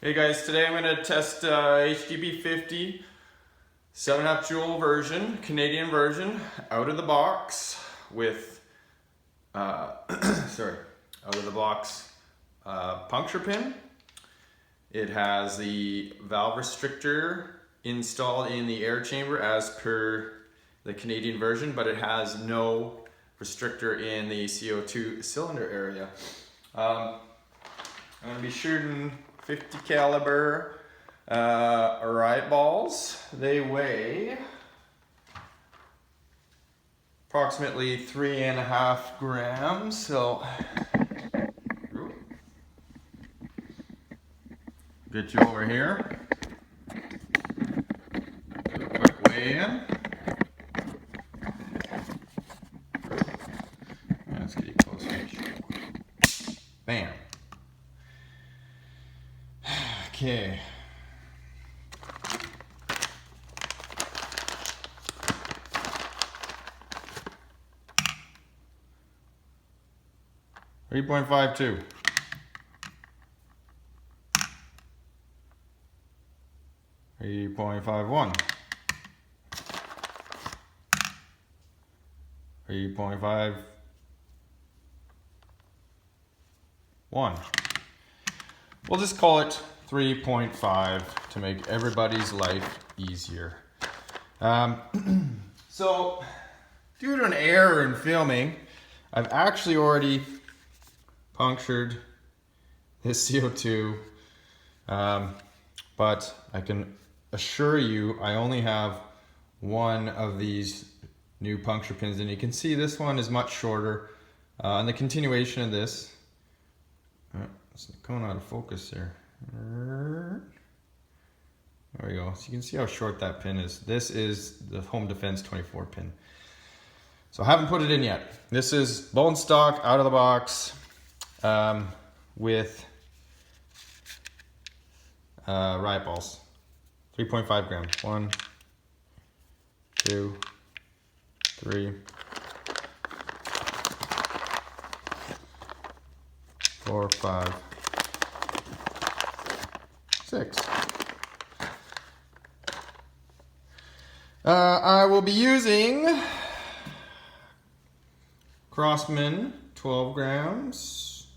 Hey guys, today I'm going to test HDP 50 7.5 joule version, Canadian version, out of the box with out of the box puncture pin. It has the valve restrictor installed in the air chamber as per the Canadian version, but it has no restrictor in the CO2 cylinder area. I'm going to be shooting 50 caliber riot balls. They weigh approximately 3.5 grams. So get you over here. Do a quick weigh in. Let's get you closer. Bam. Okay. .52. .51. 3.51. We'll just call it 3.5 to make everybody's life easier. So, due to an error in filming, I've actually already punctured this CO2, but I can assure you I only have one of these new puncture pins, and you can see this one is much shorter. And the continuation of this, it's going out of focus there. There we go. So you can see how short that pin is. This is the Home Defense 24 pin. So I haven't put it in yet. This is bone stock out of the box with riot balls. 3.5 grams. 1, 2, 3, 4, 5, 6. I will be using Crossman 12 grams.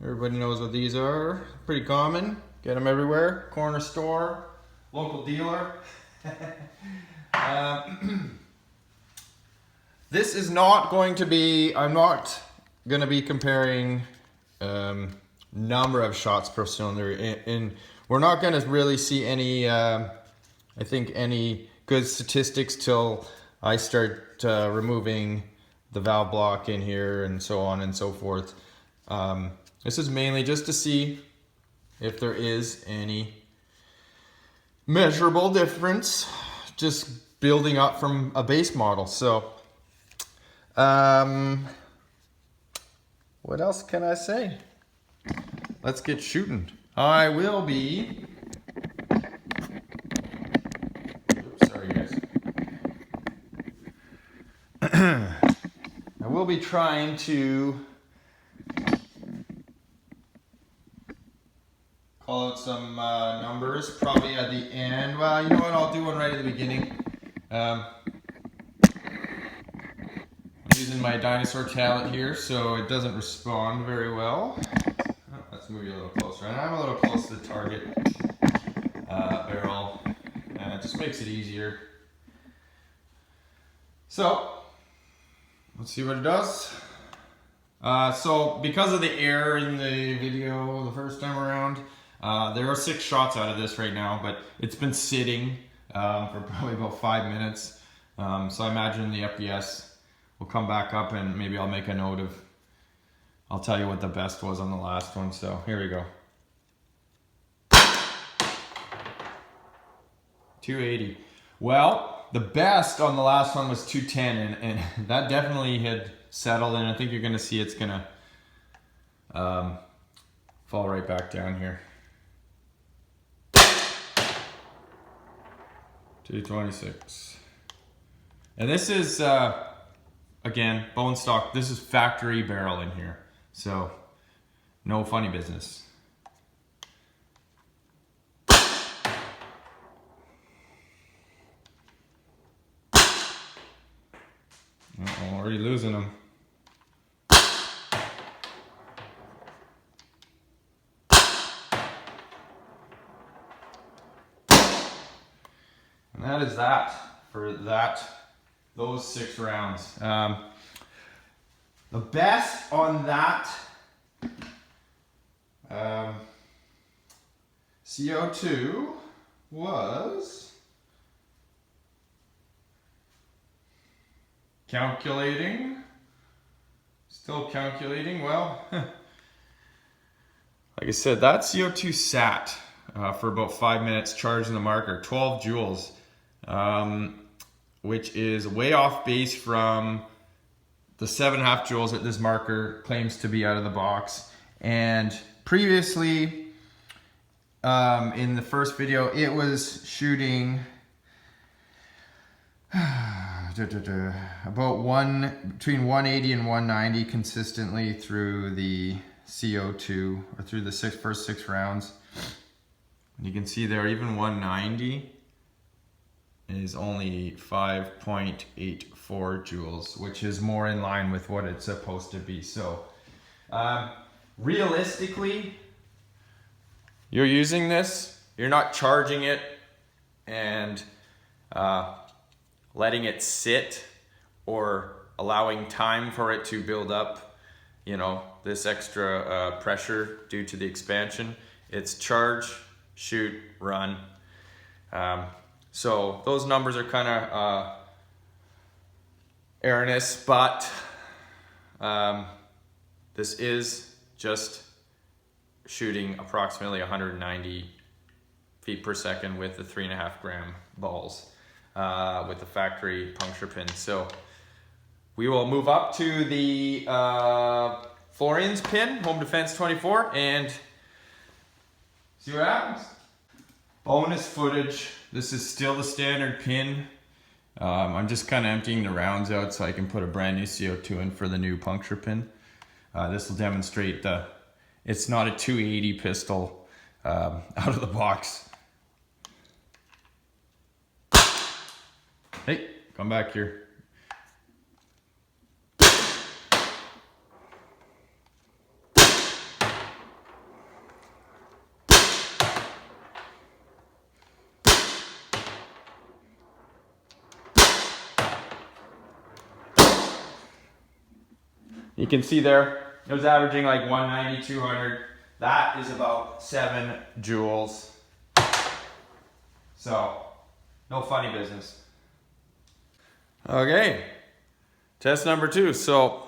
Everybody knows what these are. Pretty common. Get them everywhere. Corner store, local dealer. This is not going to be, I'm not going to be comparing number of shots per cylinder. We're not going to really see any, I think, any good statistics till I start removing the valve block in here and so on and so forth. This is mainly just to see if there is any measurable difference, just building up from a base model. So, what else can I say? Let's get shooting. I will be... Oops, sorry guys. I will be trying to call out some numbers, probably at the end. Well, you know what, I'll do one right at the beginning. I'm using my dinosaur talent here, so it doesn't respond very well. Oh, let's move you a little closer. And I'm a little close to the target barrel, and it just makes it easier. So, let's see what it does. So, because of the error in the video the first time around, there are 6 shots out of this right now, but it's been sitting for probably about 5 minutes. So I imagine the FPS will come back up, and maybe I'll make a note of, I'll tell you what the best was on the last one. So here we go. 280. Well, the best on the last one was 210, and that definitely had settled, and I think you're going to see it's going to fall right back down here. 226. And this is, again, bone stock. This is factory barrel in here. So, no funny business. losing them. And that is that for those 6 rounds. The best on that CO2 was still calculating, well, like I said, that CO2 sat for about 5 minutes charging the marker, 12 joules, which is way off base from the 7.5 joules that this marker claims to be out of the box. And previously, in the first video, it was shooting about between 180 and 190 consistently through the CO2, or through the first 6 rounds. And you can see there, even 190 is only 5.84 joules, which is more in line with what it's supposed to be. So realistically, you're using this, you're not charging it and letting it sit or allowing time for it to build up, you know, this extra pressure due to the expansion. It's charge, shoot, run. So those numbers are kind of erroneous, but this is just shooting approximately 190 feet per second with the 3.5 gram balls with the factory puncture pin. So we will move up to the Florian's pin, Home Defense 24, and see what happens. Bonus footage. This is still the standard pin. I'm just kind of emptying the rounds out so I can put a brand new CO2 in for the new puncture pin. This will demonstrate it's not a 280 pistol out of the box. Hey, come back here. You can see there, it was averaging like 190, 200. That is about 7 joules. So, no funny business. Okay, test number 2. So,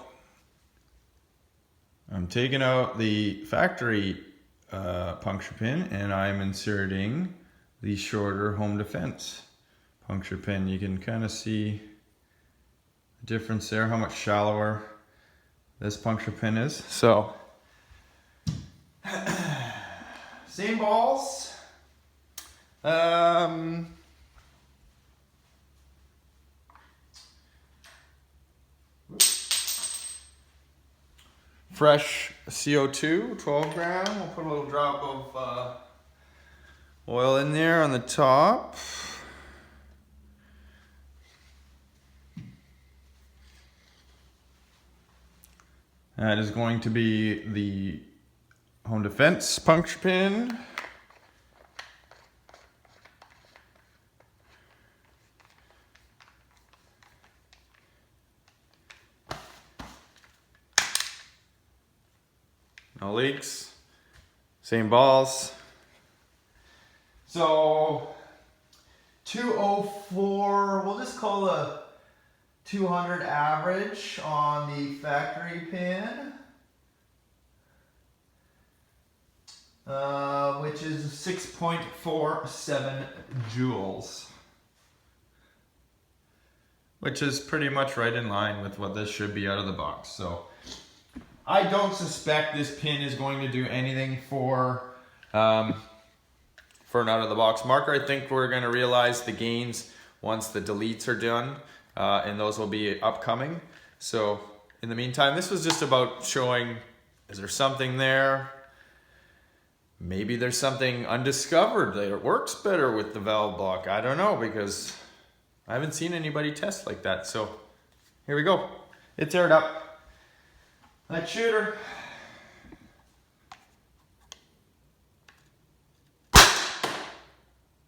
I'm taking out the factory puncture pin and I'm inserting the shorter Home Defense puncture pin. You can kind of see the difference there, how much shallower this puncture pin is. So, same balls. Fresh CO2, 12 gram. We'll put a little drop of oil in there on the top. That is going to be the Home Defense puncture pin. No leaks, same balls. So 204, we'll just call a 200 average on the factory pin, which is 6.47 joules, which is pretty much right in line with what this should be out of the box. So I don't suspect this pin is going to do anything for an out of the box marker. I think we're going to realize the gains once the deletes are done. And those will be upcoming. So in the meantime, this was just about showing, is there something there? Maybe there's something undiscovered that it works better with the valve block. I don't know, because I haven't seen anybody test like that. So here we go. It's aired up. That shooter.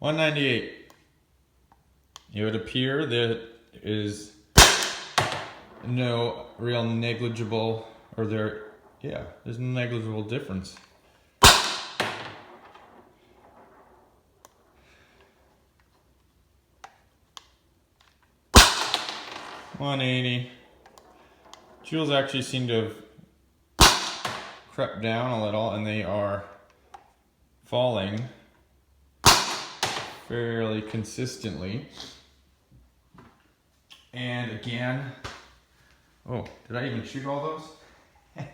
$198. It would appear that is no real negligible, or there's no negligible difference. 180. Joules actually seem to have crept down a little, and they are falling fairly consistently. And again, oh, did I even shoot all those?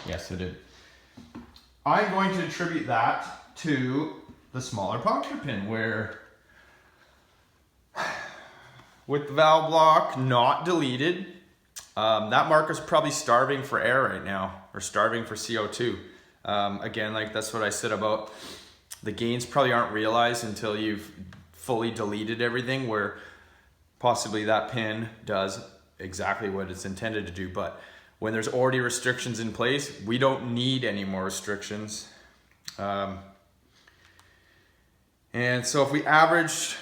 Yes, I did. I'm going to attribute that to the smaller puncture pin, where with the valve block not deleted, that marker's probably starving for air right now, or starving for CO2. Again, like that's what I said about the gains probably aren't realized until you've fully deleted everything, where possibly that pin does exactly what it's intended to do. But when there's already restrictions in place, we don't need any more restrictions. And so if we average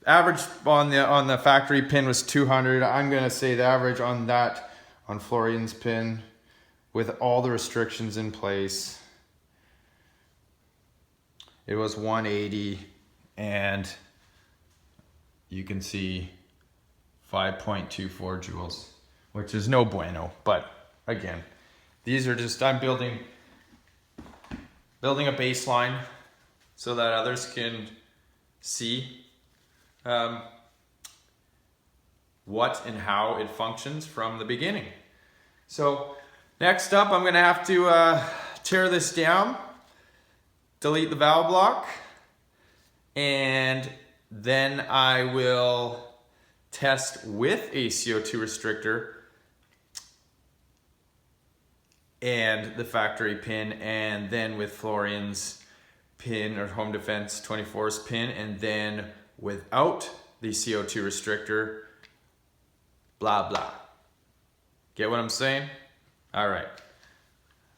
on the factory pin was 200, I'm gonna say the average on that, on Florian's pin, with all the restrictions in place, it was 180, and you can see 5.24 joules, which is no bueno. But again, these are just, I'm building a baseline so that others can see what and how it functions from the beginning. So next up, I'm gonna have to tear this down, delete the valve block, and then I will test with a CO2 restrictor and the factory pin, and then with Florian's pin, or Home Defense 24's pin, and then without the CO2 restrictor, blah blah. Get what I'm saying? All right.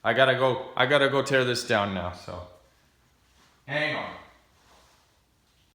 I gotta go tear this down now, so hang on.